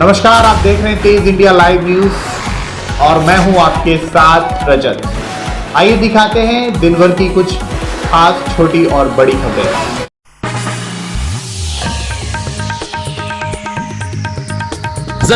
नमस्कार, आप देख रहे हैं तेज इंडिया लाइव न्यूज और मैं हूं आपके साथ रजत। आइए दिखाते हैं दिन भर की कुछ खास छोटी और बड़ी खबरें।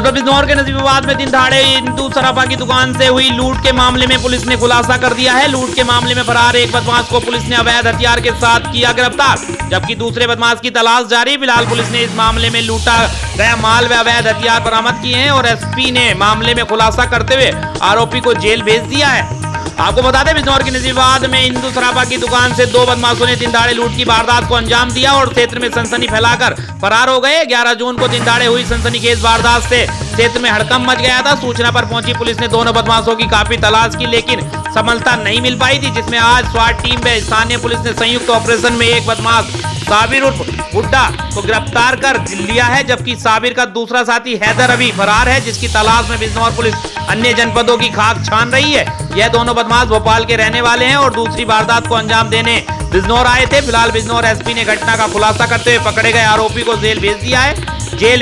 बिजनौर के नजीबाबाद में दिन दहाड़े हिंदू सराफा की दुकान से हुई लूट के मामले में पुलिस ने खुलासा कर दिया है। लूट के मामले में फरार एक बदमाश को पुलिस ने अवैध हथियार के साथ किया गिरफ्तार, जबकि दूसरे बदमाश की तलाश जारी। फिलहाल पुलिस ने इस मामले में लूटा गया माल व अवैध हथियार बरामद किए हैं और एसपी ने मामले में खुलासा करते हुए आरोपी को जेल भेज दिया है। आपको बता दें, बिजनौर के नजीबाबाद में हिंदू सराफा की दुकान से दो बदमाशों ने दिन दहाड़े लूट की वारदात को अंजाम दिया और क्षेत्र में सनसनी फैलाकर फरार हो गए। 11 जून को दिन दहाड़े हुई सनसनीखेज वारदात से क्षेत्र में हड़कंप मच गया था। सूचना पर पहुंची पुलिस ने दोनों बदमाशों की काफी तलाश की, लेकिन सफलता नहीं मिल पाई थी, जिसमें आज स्वाट टीम व स्थानीय पुलिस ने संयुक्त ऑपरेशन में एक बदमाश साबिर उर्फ बुड्ढा को गिरफ्तार कर लिया है, जबकि साबिर का दूसरा साथी हैदर अभी फरार है, जिसकी तलाश में बिजनौर पुलिस अन्य जनपदों की खाक छान रही है। यह दोनों बदमाश भोपाल के रहने वाले हैं और दूसरी वारदात को अंजाम देने बिजनौर आए थे। फिलहाल बिजनौर एसपी ने घटना का खुलासा करते हुए पकड़े गए आरोपी को जेल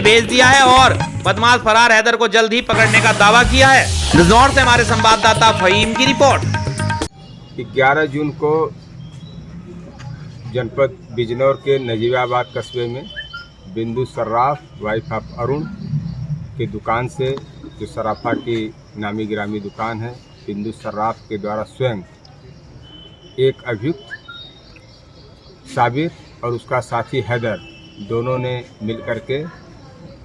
भेज दिया है और बदमाश फरार हैदर को जल्द ही पकड़ने का दावा किया है। बिजनौर से हमारे संवाददाता फहीम की रिपोर्ट। 11 जून को जनपद बिजनौर के नजीबाबाद कस्बे में बिंदु सर्राफ वाइफ ऑफ अरुण की दुकान से, जो सराफा की नामी गिरामी दुकान है, बिंदु सर्राफ के द्वारा स्वयं एक अभियुक्त साबिर और उसका साथी हैदर दोनों ने मिलकर के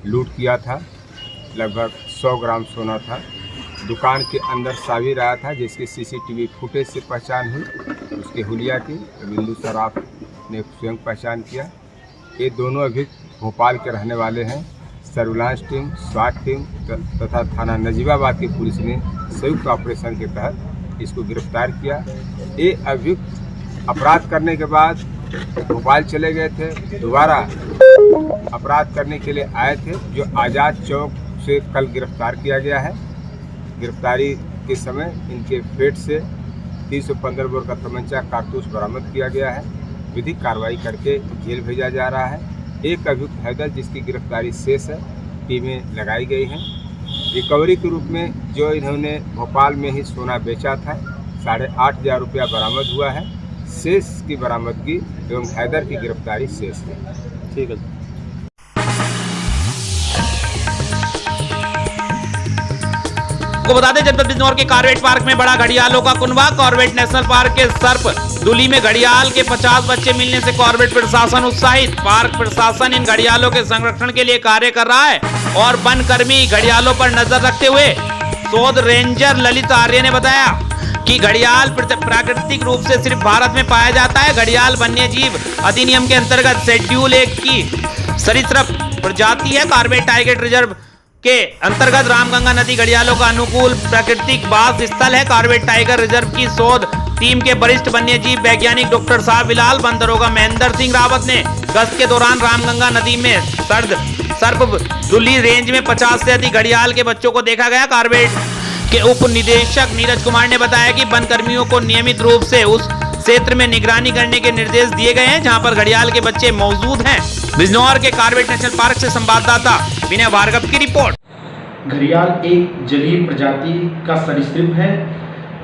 लूट किया था। लगभग 100 ग्राम सोना था। दुकान के अंदर साबिर आया था, जिसकी सीसीटीवी फुटेज से पहचान हुई उसके हुलिया की। बिंदु सर्राफ ने स्वयं पहचान किया। ये दोनों अभियुक्त भोपाल के रहने वाले हैं। सर्विलांस टीम, स्वाट टीम तथा थाना नजीबाबाद की पुलिस ने संयुक्त ऑपरेशन के तहत इसको गिरफ्तार किया। ये अभियुक्त अपराध करने के बाद भोपाल चले गए थे, दोबारा अपराध करने के लिए आए थे, जो आज़ाद चौक से कल गिरफ्तार किया गया है। गिरफ्तारी के समय इनके पेट से 315 बोर का तमंचा कारतूस बरामद किया गया है। विधिक कार्रवाई करके जेल भेजा जा रहा है। एक अभियुक्त हैदर, जिसकी गिरफ्तारी शेष है, टीमें लगाई गई हैं। रिकवरी के रूप में जो इन्होंने भोपाल में ही सोना बेचा था, 8,500 रुपया बरामद हुआ है। शेष की बरामदगी एवं हैदर की गिरफ्तारी शेष है। ठीक है। को बता दें, जनपद बिजनौर के कॉर्बेट पार्क में बड़ा घड़ियालों का कुनबा। कॉर्बेट नेशनल पार्क के सर्प दुली में घड़ियाल के 50 बच्चे मिलने से कॉर्बेट प्रशासन उत्साहित। पार्क प्रशासन इन घड़ियालों के संरक्षण के लिए कार्य कर रहा है और वन कर्मी घड़ियालों पर नजर रखते हुए शोध रेंजर ललित आर्य ने बताया कि घड़ियाल प्राकृतिक रूप से सिर्फ भारत में पाया जाता है। घड़ियाल वन्य जीव अधिनियम के अंतर्गत शेड्यूल 1 की सरीसृप प्रजाति है। कॉर्बेट टाइगर रिजर्व के अंतर्गत रामगंगा नदी घड़ियालों का अनुकूल प्राकृतिक वास स्थल है। कॉर्बेट टाइगर रिजर्व की शोध टीम के वरिष्ठ वन्य जीव वैज्ञानिक डॉक्टर साहब विलाल, वन दरोगा महेंद्र सिंह रावत ने गश्त के दौरान रामगंगा नदी में सर्प दुली रेंज में 50 से अधिक घड़ियाल के बच्चों को देखा गया। कॉर्बेट के उप निदेशक नीरज कुमार ने बताया कि वन कर्मियों को नियमित रूप से उस क्षेत्र में निगरानी करने के निर्देश दिए गए हैं जहां पर घड़ियाल के बच्चे मौजूद हैं। बिजनौर के कॉर्बेट नेशनल पार्क से संवाददाता विनय भार्गव की रिपोर्ट। घड़ियाल एक जलीय प्रजाति का सरीसृप है।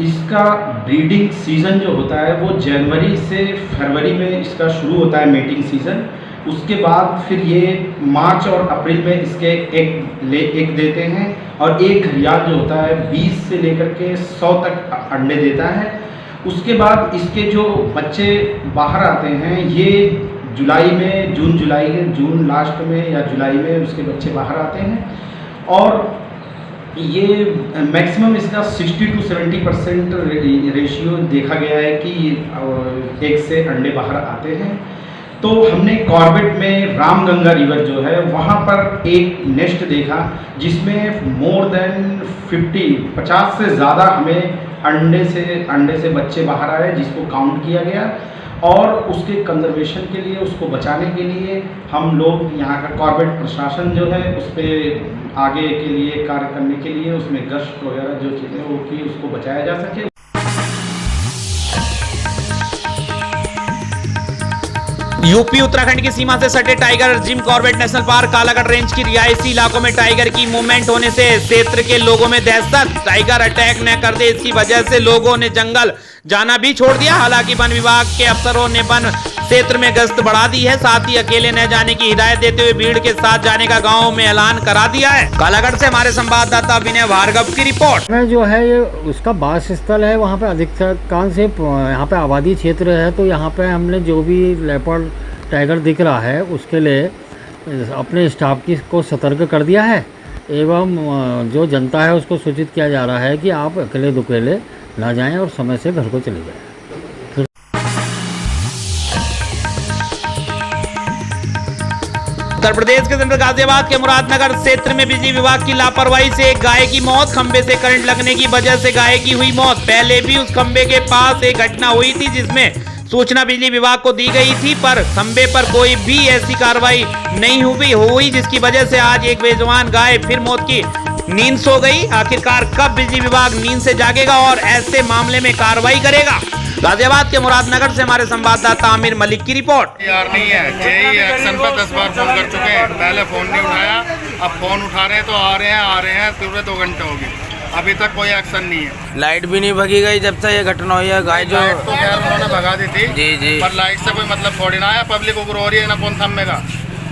इसका ब्रीडिंग सीजन जो होता है वो जनवरी से फरवरी में इसका शुरू होता है, मेटिंग सीजन। उसके बाद फिर ये मार्च और अप्रैल में इसके एक देते हैं और एक घड़ियाल जो होता है 20 से लेकर के 100 तक अंडे देता है। उसके बाद इसके जो बच्चे बाहर आते हैं, ये जुलाई में, जून लास्ट में या जुलाई में उसके बच्चे बाहर आते हैं और ये मैक्सिमम इसका 60 to 70% रेशियो देखा गया है कि एक से अंडे बाहर आते हैं। तो हमने कॉर्बेट में रामगंगा रिवर जो है वहाँ पर एक नेस्ट देखा, जिसमें मोर देन 50 से ज़्यादा हमें अंडे से बच्चे बाहर आए, जिसको काउंट किया गया और उसके कंजर्वेशन के लिए, उसको बचाने के लिए हम लोग यहाँ का कॉर्बेट प्रशासन जो है उस पर आगे के लिए कार्य करने के लिए उसमें गश्त वगैरह जो चीज़ें वो की, उसको बचाया जा सके। यूपी उत्तराखंड की सीमा से सटे tiger Jim Corbett national park Kalagarh range की रिहायशी इलाकों में टाइगर की मूवमेंट होने से क्षेत्र के लोगों में दहशत। टाइगर अटैक न कर दे इसकी वजह से लोगों ने जंगल जाना भी छोड़ दिया। हालांकि वन विभाग के अफसरों ने वन क्षेत्र में गश्त बढ़ा दी है, साथ ही अकेले न जाने की हिदायत देते हुए भीड़ के साथ जाने का गाँव में ऐलान करा दिया है। कालागढ़ से हमारे संवाददाता विनय भार्गव की रिपोर्ट। जो है ये उसका वास स्थल है, वहाँ पे अधिकांश से यहाँ पे आबादी क्षेत्र है, तो यहाँ पे हमने जो भी लेपर्ड टाइगर दिख रहा है उसके लिए अपने स्टाफ को सतर्क कर दिया है एवं जो जनता है उसको सूचित किया जा रहा है कि आप अकेले दुकेले ना जाएं और समय से घर को चले जाएं। उत्तर प्रदेश के अंदर गाजियाबाद के मुरादनगर क्षेत्र में बिजली विभाग की लापरवाही से एक गाय की मौत। खंबे से करंट लगने की वजह से गाय की हुई मौत। पहले भी उस खंबे के पास एक घटना हुई थी जिसमें सूचना बिजली विभाग को दी गई थी, पर खंबे पर कोई भी ऐसी कार्रवाई नहीं हुई जिसकी वजह से आज एक बेजुबान गाय फिर मौत की नींद सो गई। आखिरकार कब बिजली विभाग नींद से जागेगा और ऐसे मामले में कार्रवाई करेगा? गाजियाबाद के मुरादनगर से हमारे संवाददाता आमिर मलिक की रिपोर्ट। यार नहीं है, जेई एक्शन पर 10 बार फोन कर चुके हैं, पहले फोन नहीं उठाया, अब फोन उठा रहे हैं तो आ रहे हैं पूरे 2 घंटे हो गए, अभी तक कोई एक्शन नहीं है। लाइट भी नहीं भगी गई जब से ये घटना हुई है। गाय जो लाइट तो खैर उन्होंने भगा दी थी जी पर लाइट से कोई मतलब थोड़ी ना आया, पब्लिक उग्र हो रही है ना कौन थमेगा।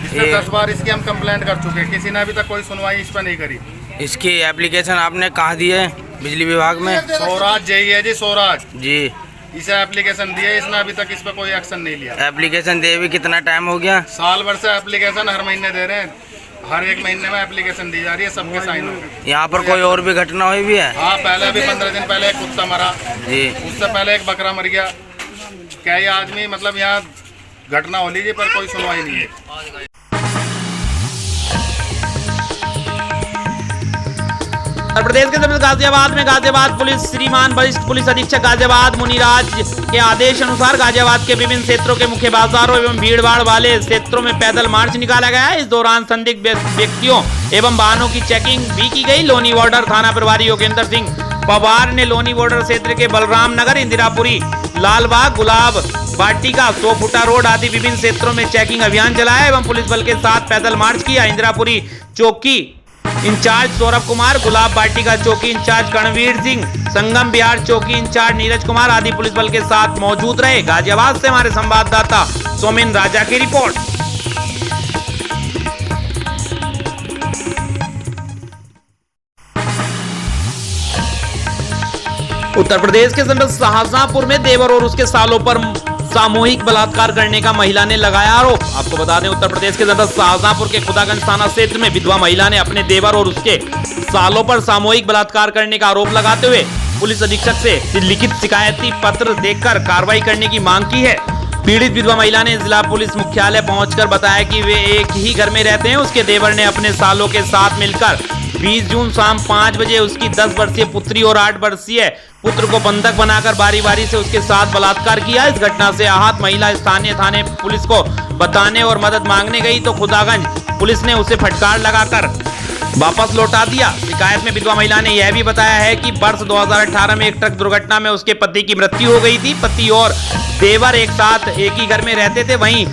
इससे 10 बार इसकी हम कंप्लेंट कर चुके हैं, किसी ने अभी तक कोई सुनवाई इस पर नहीं करी। इसकी एप्लीकेशन आपने कहाँ दी है? बिजली विभाग में। स्वराज जेई है जी, स्वराज जी, इसे एप्लीकेशन दी है, इसने अभी तक इस पर कोई एक्शन नहीं लिया। एप्लीकेशन दिए भी कितना टाइम हो गया? साल भर से एप्लीकेशन हर महीने दे रहे हैं, हर 1 महीने में एप्लीकेशन दी जा रही है, सबके साइन हो गए। यहाँ पर कोई और भी घटना हुई भी है? हाँ, पहले अभी 15 दिन पहले एक कुत्ता मरा जी, उससे पहले एक बकरा मर गया। क्या ये आदमी मतलब यहाँ घटना हो लीजिए पर कोई सुनवाई नहीं है। उत्तर प्रदेश के अंदर गाजियाबाद में गाजियाबाद पुलिस श्रीमान वरिष्ठ पुलिस अधीक्षक गाजियाबाद मुनिराज के आदेश अनुसार गाजियाबाद के विभिन्न क्षेत्रों के मुख्य बाजारों एवं भीड़भाड़ वाले क्षेत्रों में पैदल मार्च निकाला गया। इस दौरान संदिग्ध व्यक्तियों एवं वाहनों की चेकिंग भी की गई। लोनी बॉर्डर थाना प्रभारी योगेंद्र सिंह पवार ने लोनी बॉर्डर क्षेत्र के बलराम नगर, इंदिरापुरी, लालबाग, गुलाब वाटिका, 100 फुटा रोड आदि विभिन्न क्षेत्रों में चेकिंग अभियान चलाया एवं पुलिस बल के साथ पैदल मार्च किया। इंदिरापुरी चौकी इंचार्ज सौरभ कुमार, गुलाब वाटिका चौकी इंचार्ज करणवीर सिंह, संगम बिहार चौकी इंचार्ज नीरज कुमार आदि पुलिस बल के साथ मौजूद रहे। गाजियाबाद से हमारे संवाददाता सोमेन राजा की रिपोर्ट। उत्तर प्रदेश के अंदर शाहजहांपुर में देवर और उसके सालों पर सामूहिक बलात्कार करने का महिला ने लगाया आरोप। आपको बता दें, उत्तर प्रदेश के अंदर शाहजहांपुर के खुदागंज थाना क्षेत्र में विधवा महिला ने अपने देवर और उसके सालों पर सामूहिक बलात्कार करने का आरोप लगाते हुए पुलिस अधीक्षक से लिखित शिकायती पत्र देकर कार्रवाई करने की मांग की है। पीड़ित विधवा महिला ने जिला पुलिस मुख्यालय पहुंचकर बताया कि वे एक ही घर में रहते हैं। उसके देवर ने अपने सालों के साथ मिलकर 20 जून शाम 5 बजे उसकी 10 वर्षीय पुत्री और 8 वर्षीय पुत्र को बंधक बनाकर बारी बारी से उसके साथ बलात्कार किया। इस घटना से आहत महिला स्थानीय थाने पुलिस को बताने और मदद मांगने गई तो खुदागंज पुलिस ने उसे फटकार लगाकर वापस लौटा दिया। शिकायत में विधवा महिला ने यह भी बताया है कि वर्ष 2018 में एक ट्रक दुर्घटना में उसके पति की मृत्यु हो गई थी। पति और देवर एक साथ एक ही घर में रहते थे, वहीं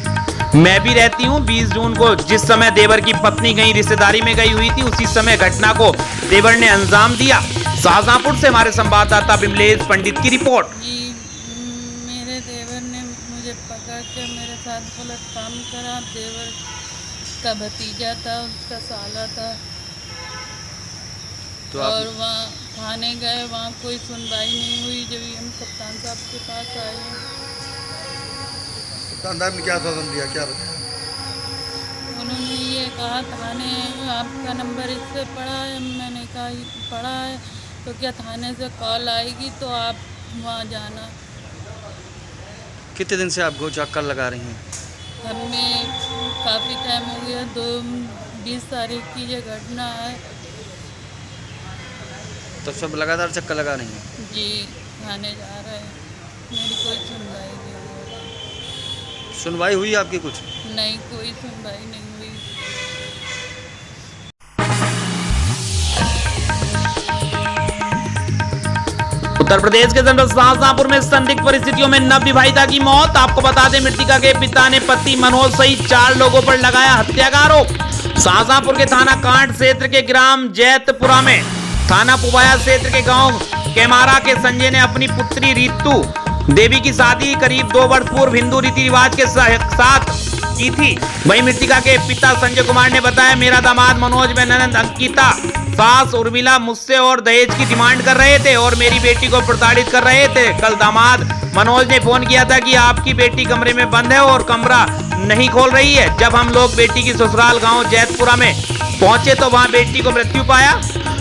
मैं भी रहती हूँ। 20 जून को जिस समय देवर की पत्नी कहीं रिश्तेदारी में गई हुई थी, उसी समय घटना को देवर ने अंजाम दिया। शाहजहांपुर से हमारे संवाददाता बिमलेश पंडित की रिपोर्ट। मेरे देवर ने मुझे पकड़ के मेरे साथ गलत काम करा। देवर का भतीजा था, उसका साला था, तो और वहाँ थाने गए, वहाँ कोई सुनवाई नहीं हुई। जब हम कप्तान साहब के पास आए, कप्तान ने क्या आश्वासन दिया, क्या बताया? उन्होंने ये कहा थाने आपका नंबर इससे पड़ा है। मैंने कहा पड़ा है तो क्या थाने से कॉल आएगी तो आप वहाँ जाना। कितने दिन से आप गो चक्कर लगा रही हैं? हमें काफ़ी टाइम हो गया, 20 तारीख की ये घटना है। तो सब लगातार चक्कर लगा रही हैं? जी, थाने जा रहे हैं, मेरी कोई सुनवाई नहीं हुई। सुनवाई हुई आपकी कुछ? नहीं, कोई सुनवाई नहीं हुई। उत्तर प्रदेश के जनपद शाहजहांपुर में संदिग्ध परिस्थितियों में नवविवाहिता की मौत। आपको बता दें, मृतका के पिता ने पति मनोज सहित 4 लोगों पर लगाया हत्या का आरोप। शाहजहांपुर के थाना कांड क्षेत्र के ग्राम जैतपुरा में थाना पुबाया क्षेत्र के गांव केमारा के संजय ने अपनी पुत्री रीतू देवी की शादी करीब 2 वर्ष पूर्व हिंदू रीति रिवाज के साथ की थी। वहीं मृतका के पिता संजय कुमार ने बताया, मेरा दामाद मनोज व ननद अंकिता सास उर्मिला मुझसे और दहेज की डिमांड कर रहे थे और मेरी बेटी को प्रताड़ित कर रहे थे। कल दामाद मनोज ने फोन किया था कि आपकी बेटी कमरे में बंद है और कमरा नहीं खोल रही है। जब हम लोग बेटी की ससुराल गांव जैतपुरा में पहुंचे तो वहां बेटी को मृत्यु पाया।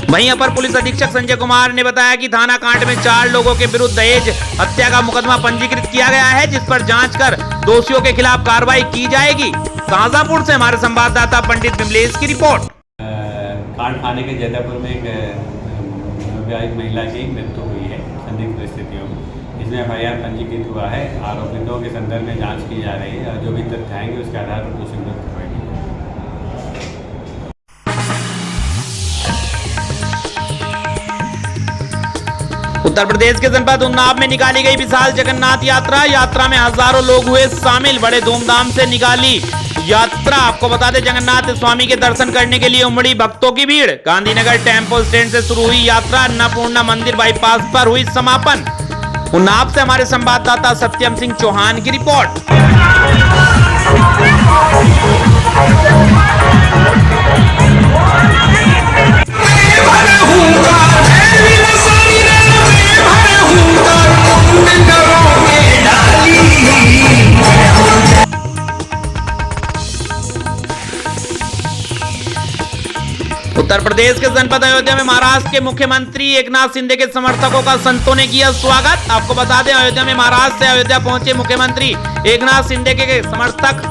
वहीं अपर पुलिस अधीक्षक संजय कुमार ने बताया कि थाना कांड में 4 लोगों के विरुद्ध दहेज हत्या का मुकदमा पंजीकृत किया गया है, जिस पर जांच कर दोषियों के खिलाफ कार्रवाई की जाएगी। शाहजहांपुर से हमारे संवाददाता पंडित विमलेश की रिपोर्ट। कांड थाने के जैतपुर में एक नवविवाहित महिला की मृत्यु हुई है संदिग्ध परिस्थितियों में। इसमें FIR पंजीकृत हुआ है। आरोपितों के संदर्भ में जांच की जा रही है और जो भी तथ्य आएंगे उसके आधार पर दोषी को कार्रवाई की जाएगी। उत्तर प्रदेश के जनपद उन्नाव में निकाली गई विशाल जगन्नाथ यात्रा में हजारों लोग हुए शामिल। बड़े धूमधाम से निकाली यात्रा। आपको बता दें, जगन्नाथ स्वामी के दर्शन करने के लिए उमड़ी भक्तों की भीड़। गांधीनगर टेम्पो स्टैंड से शुरू हुई यात्रा, अन्नपूर्णा मंदिर बाईपास पर हुई समापन। उन्नाव से हमारे संवाददाता सत्यम सिंह चौहान की रिपोर्ट। उत्तर प्रदेश के जनपद अयोध्या में महाराष्ट्र के मुख्यमंत्री एकनाथ शिंदे के समर्थकों का संतों ने किया स्वागत। आपको बता दें, अयोध्या में महाराष्ट्र से अयोध्या पहुंचे मुख्यमंत्री एकनाथ शिंदे के समर्थक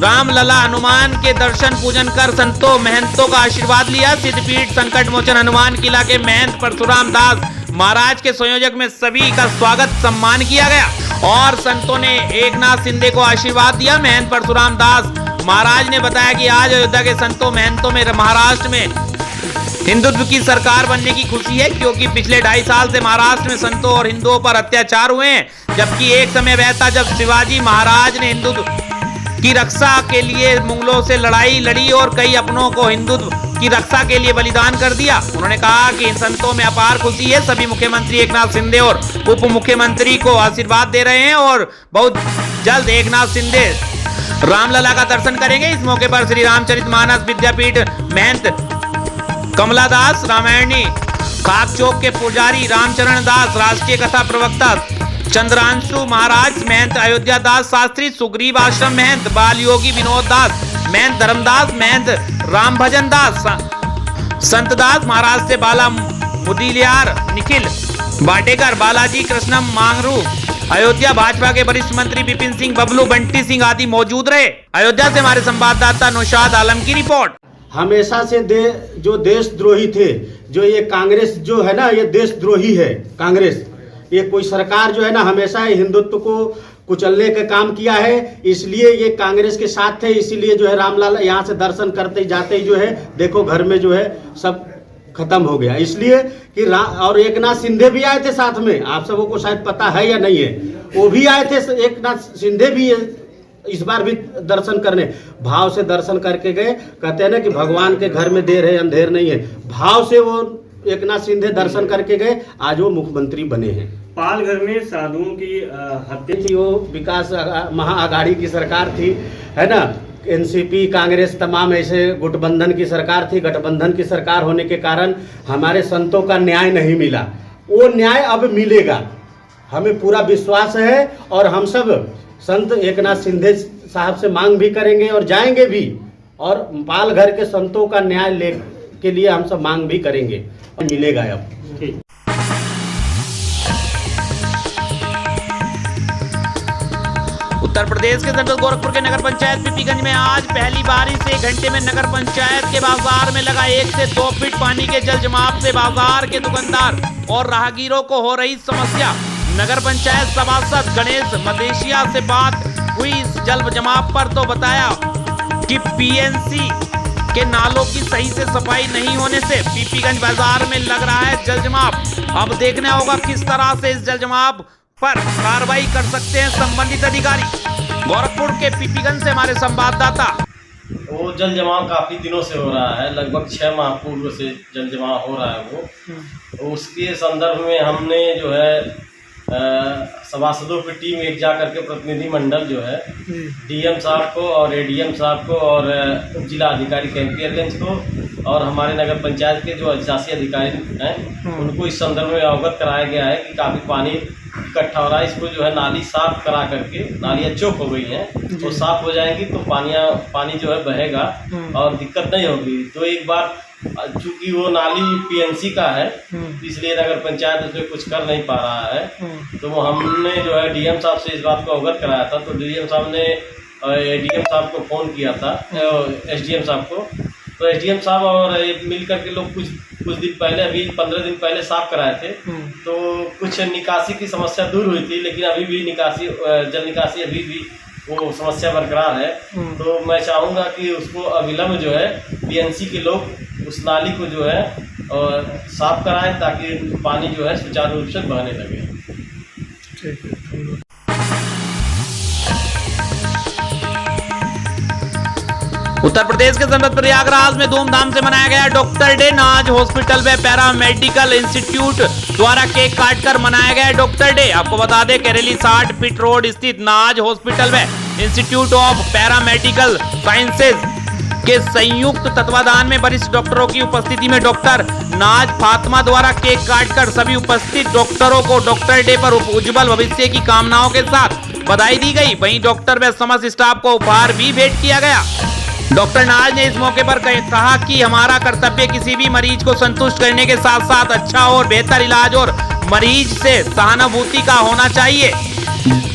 रामलला हनुमान के दर्शन पूजन कर संतों महंतों का आशीर्वाद लिया। सिद्धपीठ संकट मोचन हनुमान किला के महंत परशुराम दास महाराज के संयोजक में सभी का स्वागत सम्मान किया गया और संतों ने एकनाथ शिंदे को आशीर्वाद दिया। महंत परशुराम दास महाराज ने बताया कि आज अयोध्या के संतों महंतों में महाराष्ट्र में हिंदुत्व की सरकार बनने की खुशी है, क्योंकि पिछले 2.5 साल से महाराष्ट्र में संतों और हिंदुओं पर अत्याचार हुए हैं। जबकि एक समय वह था जब शिवाजी महाराज ने हिंदुत्व की रक्षा के लिए मुगलों से लड़ाई लड़ी और कई अपनों को हिंदुत्व की रक्षा के लिए बलिदान कर दिया। उन्होंने कहा कि इन संतों में अपार खुशी है। सभी मुख्यमंत्री एकनाथ शिंदे और उप मुख्यमंत्री को आशीर्वाद दे रहे हैं और बहुत जल्द एकनाथ शिंदे रामलला का दर्शन करेंगे। इस मौके पर श्री रामचरितमानस विद्यापीठ महंत कमलादास रामायणी खाक चौक के पुजारी रामचरण दास, राष्ट्रीय कथा प्रवक्ता चंद्रांशु महाराज महंत, अयोध्या दास शास्त्री, सुग्रीव आश्रम महंत, बाल योगी विनोद दास महंत, धर्मदास महंत, राम भजन दास, संत दास महाराज से बाला मुदिलियार, निखिल बाटेकर, बालाजी कृष्णम मांगरू, अयोध्या भाजपा के वरिष्ठ मंत्री विपिन सिंह, बबलू, बंटी सिंह आदि मौजूद रहे। अयोध्या से हमारे संवाददाता नौशाद आलम की रिपोर्ट। हमेशा से जो देशद्रोही थे, जो ये कांग्रेस जो है ना, ये देशद्रोही है कांग्रेस। ये कोई सरकार जो है ना, हमेशा हिंदुत्व को कुचलने का काम किया है, इसलिए ये कांग्रेस के साथ थे। इसीलिए जो है रामलाल यहाँ से दर्शन करते जाते ही जो है देखो घर में जो है सब खत्म हो गया। इसलिए कि और एकनाथ शिंदे भी आए थे साथ में, आप सबों को शायद पता है या नहीं है, वो भी आए थे। एकनाथ शिंदे भी इस बार भी दर्शन करने भाव से दर्शन करके गए। कहते हैं ना कि भगवान के घर में देर है अंधेर नहीं है, भाव से वो एकनाथ शिंदे दर्शन करके गए। आज वो मुख्यमंत्री बने हैं। पालघर में साधुओं की हत्या थी, वो विकास महाआघाड़ी की सरकार थी, है ना। एनसीपी कांग्रेस तमाम ऐसे गठबंधन की सरकार थी। गठबंधन की सरकार होने के कारण हमारे संतों का न्याय नहीं मिला। वो न्याय अब मिलेगा, हमें पूरा विश्वास है। और हम सब संत एकनाथ शिंदे साहब से मांग भी करेंगे और जाएंगे भी, और पालघर के संतों का न्याय ले के लिए हम सब मांग भी करेंगे, मिलेगा अब। ठीक। उत्तर प्रदेश के जनपद गोरखपुर के नगर पंचायत पीपीगंज में आज पहली बारिश से 1 घंटे में नगर पंचायत के बाजार में लगा 1 से 2 फीट पानी के जल जमाव से बाजार के दुकानदार और राहगीरों को हो रही समस्या। नगर पंचायत सभासद गणेश मदेशिया से बात हुई इस जल जमाव पर, तो बताया कि पीएनसी के नालों की सही से सफाई नहीं होने से पीपीगंज बाजार में लग रहा है जलजमाव। अब देखना होगा किस तरह से इस जलजमाव पर कार्रवाई कर सकते हैं संबंधित अधिकारी। गोरखपुर के पीपीगंज से हमारे संवाददाता। वो जल जमाव काफ़ी दिनों से हो रहा है, लगभग 6 माह पूर्व से जल जमाव हो रहा है वो। उसके संदर्भ में हमने जो है सभासदों की टीम एक जा करके प्रतिनिधि मंडल जो है डीएम साहब को और एडीएम साहब को और उप जिला अधिकारी कैंपियरगंज को और हमारे नगर पंचायत के जो अधिशासी अधिकारी हैं उनको इस संदर्भ में अवगत कराया गया है कि काफ़ी पानी इकट्ठा हो रहा है। इसको जो है नाली साफ करा करके, नालियाँ चौक हो गई हैं तो साफ हो जाएंगी तो पानी जो है बहेगा और दिक्कत नहीं होगी। तो एक बार चूँकि वो नाली पीएनसी का है इसलिए नगर पंचायत उसमें कुछ कर नहीं पा रहा है, तो वो हमने जो है डीएम साहब से इस बात को अवगत कराया था। तो डीएम साहब ने एडीएम साहब को फ़ोन किया था, एसडीएम साहब को, तो एसडीएम साहब और मिल करके लोग कुछ दिन पहले, अभी 15 दिन पहले साफ कराए थे। तो कुछ निकासी की समस्या दूर हुई थी, लेकिन अभी भी जल निकासी अभी भी वो समस्या बरकरार है। तो मैं चाहूँगा कि उसको अविलंब जो है पीएनसी के लोग उस नाली को जो है साफ कराएं ताकि पानी जो है सुचारू रूप से बहने लगे। उत्तर प्रदेश के जनपद प्रयागराज में धूमधाम से मनाया गया डॉक्टर डे। नाज हॉस्पिटल व पैरा मेडिकल इंस्टीट्यूट द्वारा केक काटकर मनाया गया डॉक्टर डे। आपको बता दें कैरेली 60 फीट रोड स्थित नाज हॉस्पिटल व institute of para medical sciences के संयुक्त तत्वाधान में वरिष्ठ डॉक्टरों की उपस्थिति में डॉक्टर नाज फातिमा द्वारा केक काटकर सभी उपस्थित डॉक्टरों को डॉक्टर डे पर उज्जवल भविष्य की कामनाओं के साथ बधाई दी गई। वहीं डॉक्टर व समस्त स्टाफ को उपहार भी भेंट किया गया। डॉक्टर नाज ने इस मौके पर कहा कि हमारा कर्तव्य किसी भी मरीज को संतुष्ट करने के साथ साथ अच्छा और बेहतर इलाज और मरीज से सहानुभूति का होना चाहिए।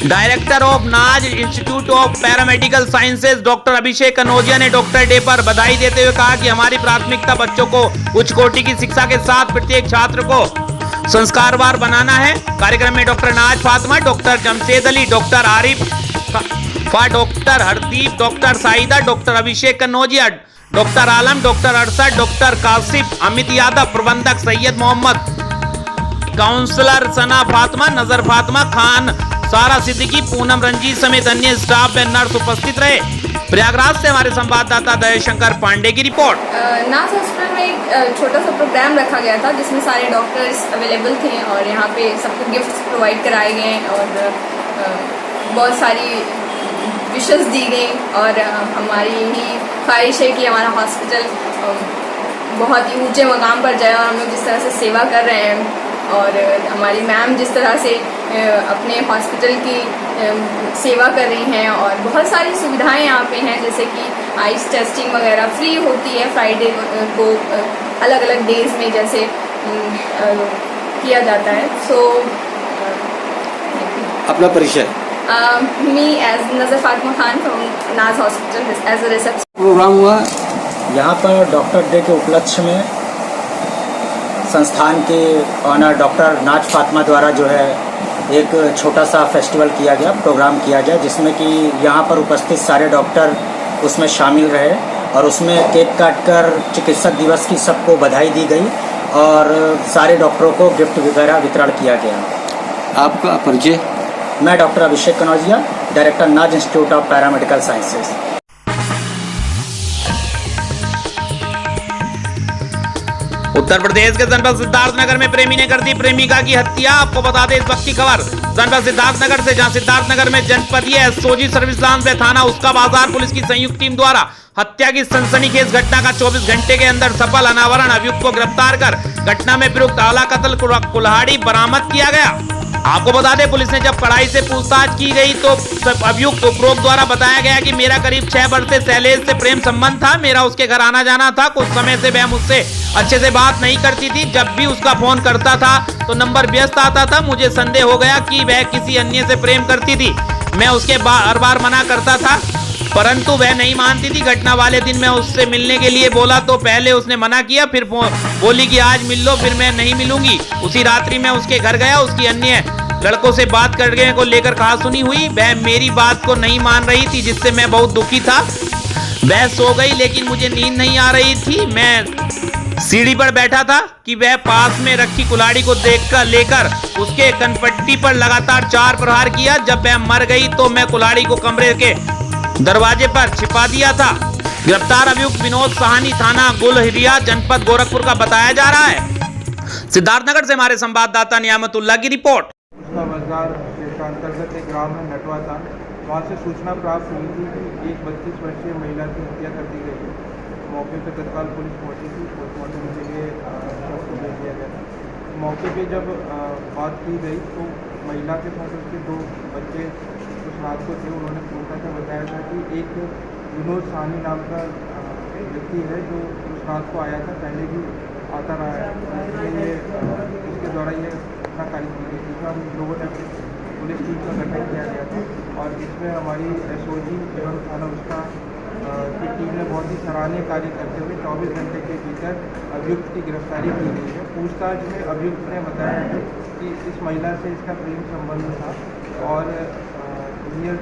Director of Naaz institute of paramedical sciences doctor Abhishek Kanaujia ने डॉक्टर डे पर बधाई देते हुए कहा कि हमारी प्राथमिकता बच्चों को उच्च कोटि की शिक्षा के साथ प्रत्येक छात्र को संस्कारवान बनाना है। कार्यक्रम में doctor Naaz Fatima, doctor Jamshed Ali, doctor Arif, doctor Hardeep, doctor Saida, doctor Abhishek Kanaujia, doctor Alam, doctor Arshad, doctor Kashif, Amit Yadav, प्रबंधक सैयद मोहम्मद, काउंसलर सना फातिमा, नजर फातिमा खान, सारा सिद्दीकी, पूनम रंजीत समेत अन्य स्टाफ व नर्स उपस्थित रहे। प्रयागराज से हमारे संवाददाता दयाशंकर पांडे की रिपोर्ट। नाज हॉस्पिटल में एक छोटा सा प्रोग्राम रखा गया था जिसमें सारे डॉक्टर्स अवेलेबल थे और यहाँ पे सबको गिफ्ट्स प्रोवाइड कराए गए और बहुत सारी विशेस दी गई और हमारी यही ख्वाहिश है कि हमारा हॉस्पिटल बहुत ही ऊंचे मकाम पर जाए और हम लोग जिस तरह से सेवा कर रहे हैं और हमारी मैम जिस तरह से अपने हॉस्पिटल की सेवा कर रही हैं और बहुत सारी सुविधाएं यहाँ पे हैं, जैसे कि आइस टेस्टिंग वगैरह फ्री होती है फ्राइडे को अलग अलग डेज में जैसे किया जाता है। अपना परिचय। Me as Nazar Fatima Khan from Naaz hospital as a reception. Program हुआ यहाँ पर डॉक्टर डे के उपलक्ष्य में संस्थान के ऑनर डॉक्टर नाज फातिमा द्वारा जो है एक छोटा सा फेस्टिवल किया गया, प्रोग्राम किया गया, जिसमें कि यहाँ पर उपस्थित सारे डॉक्टर उसमें शामिल रहे और उसमें केक काटकर चिकित्सक दिवस की सबको बधाई दी गई और सारे डॉक्टरों को गिफ्ट वगैरह वितरण किया गया। आपका परिचय? मैं डॉक्टर अभिषेक कनौजिया, डायरेक्टर नाज institute of paramedical sciences. Uttar Pradesh के जनपद सिद्धार्थनगर में प्रेमी ने कर दी प्रेमिका की हत्या। आपको बता दें इस वक्त की खबर जनपद सिद्धार्थनगर से, जहां सिद्धार्थनगर में जनपदीय एसओजी सर्विस लाइन व थाना उसका बाजार पुलिस की संयुक्त टीम द्वारा हत्या की सनसनीखेज घटना का 24 घंटे के अंदर सफल अनावरण, अभियुक्त को गिरफ्तार कर घटना में प्रयुक्त आला कत्ल कुल्हाड़ी बरामद किया गया। आपको बता दें पुलिस ने जब कड़ाई से पूछताछ की गई तो अभियुक्त उपरोक्त द्वारा बताया गया कि मेरा करीब 6 वर्ष से शैलेश से प्रेम संबंध था, मेरा उसके घर आना जाना था, कुछ समय से वह मुझसे अच्छे से बात नहीं करती थी, जब भी उसका फोन करता था तो नंबर व्यस्त आता था, मुझे संदेह हो गया कि वह किसी अन्य से प्रेम करती थी, मैं उसके हर बार मना करता था परंतु वह नहीं मानती थी। घटना वाले दिन मैं उससे मिलने के लिए बोला तो पहले उसने मना किया, फिर बोली कि आज मिल लो, फिर मैं नहीं मिलूंगी। उसी रात्रि मैं उसके घर गया, उसकी अन्य लड़कों से बात करने को लेकर कहासुनी हुई, वह मेरी बात को नहीं मान रही थी जिससे मैं बहुत दुखी था। वह सो गई, लेकिन मुझे नींद नहीं आ रही थी। मैं सीढ़ी पर बैठा था कि वह पास में रखी कुल्हाड़ी को देखकर लेकर उसके कनपट्टी पर लगातार 4 प्रहार किया। जब वह मर गई तो मैं कुल्हाड़ी को कमरे के दरवाजे पर छिपा दिया था। गिरफ्तार अभियुक्त विनोद साहनी थाना गुलहिरिया जनपद गोरखपुर का बताया जा रहा है। सिद्धार्थनगर से हमारे संवाददाता नियामतुल्लाह की रिपोर्ट। बाजार के अंतर्गत एक ग्राम है नटवाता, वहाँ से सूचना प्राप्त हुई थी कि एक 32 वर्षीय महिला की हत्या कर दी गई है। मौके पर तत्काल पुलिस पहुंची थी, पोस्टमार्टम के लिए शव को भेज दिया गया था। मौके पे जब बात की गई तो महिला के साथ उसके 2 बच्चे उस रात को थे। उन्होंने पूछा था, बताया था कि एक विनोद साहनी नाम का व्यक्ति है जो उस रात को आया था, पहले भी आता रहा है। इसलिए इसके द्वारा ये घटनाकारी की गई थी। हम लोगों ने पुलिस टीम का गठन किया गया था और इसमें हमारी SOG एवं थाना उसका की टीम ने बहुत ही सराहनीय कार्य करते हुए 24 घंटे के भीतर अभियुक्त की गिरफ्तारी की गई है। पूछताछ में अभियुक्त ने बताया है कि इस महिला से इसका प्रेम संबंध था और नियर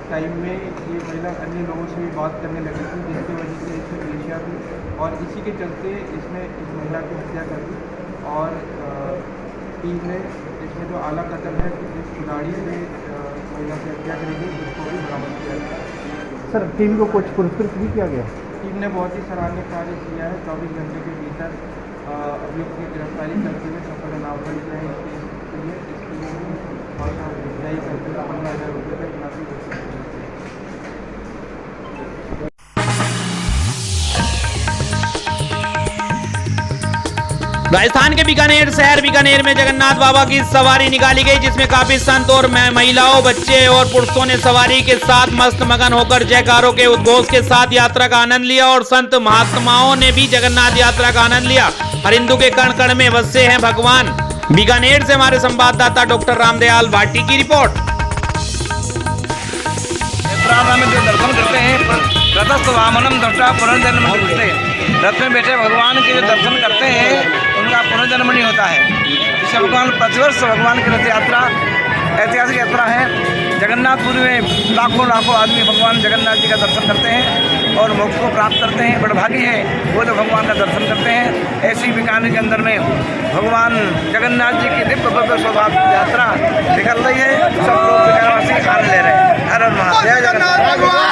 टाइम में ये महिला अन्य लोगों से भी बात करने लगी थी, जिसकी वजह से इसमें ईर्ष्या थी और इसी के चलते इसने इस महिला की हत्या कर दी। और टीम ने इसमें जो आला कदम है कि जिस खिलाड़ी से महिला की हत्या करी गई उसको भी बरामद किया गया। सर, टीम को कुछ पुरस्कृत भी किया गया? टीम ने बहुत ही सराहनीय कार्य किया है। 24 घंटे के भीतर अभियुक्त की गिरफ्तारी करते हुए सफल नामजद किया है। इसके लिए करते हुए 15,000 रुपये का इनामी घोषित किया। राजस्थान के बीकानेर शहर बीकानेर में जगन्नाथ बाबा की सवारी निकाली गई, जिसमें काफी संत और महिलाओं, बच्चे और पुरुषों ने सवारी के साथ मस्त मगन होकर जयकारों के उद्घोष के साथ यात्रा का आनंद लिया और संत महात्माओं ने भी जगन्नाथ यात्रा का आनंद लिया। हर हिंदू के कण कण में बसे हैं भगवान। बीकानेर से हमारे संवाददाता डॉक्टर रामदयाल भाटी की रिपोर्ट। में जो दर्शन करते हैं रथस्थ वामनम दृष्टा पुनर्जन्म दृष्टे, रथ में बैठे भगवान के जो दर्शन करते हैं उनका पुनर्जन्म नहीं होता है। इससे भगवान प्रतिवर्ष भगवान की रथ यात्रा ऐतिहासिक यात्रा है। जगन्नाथपुरी में लाखों आदमी भगवान जगन्नाथ जी का दर्शन करते हैं और मोक्ष को प्राप्त करते हैं। बड़ा भाग्य है वो जो भगवान का दर्शन करते हैं। ऐसी बीकानेर के अंदर में भगवान जगन्नाथ जी की दिव्य भव्य शोभा यात्रा निकल रही है। सब लोग बीकानेरवासी आनंद ले रहे हैं। हर हर महादेव।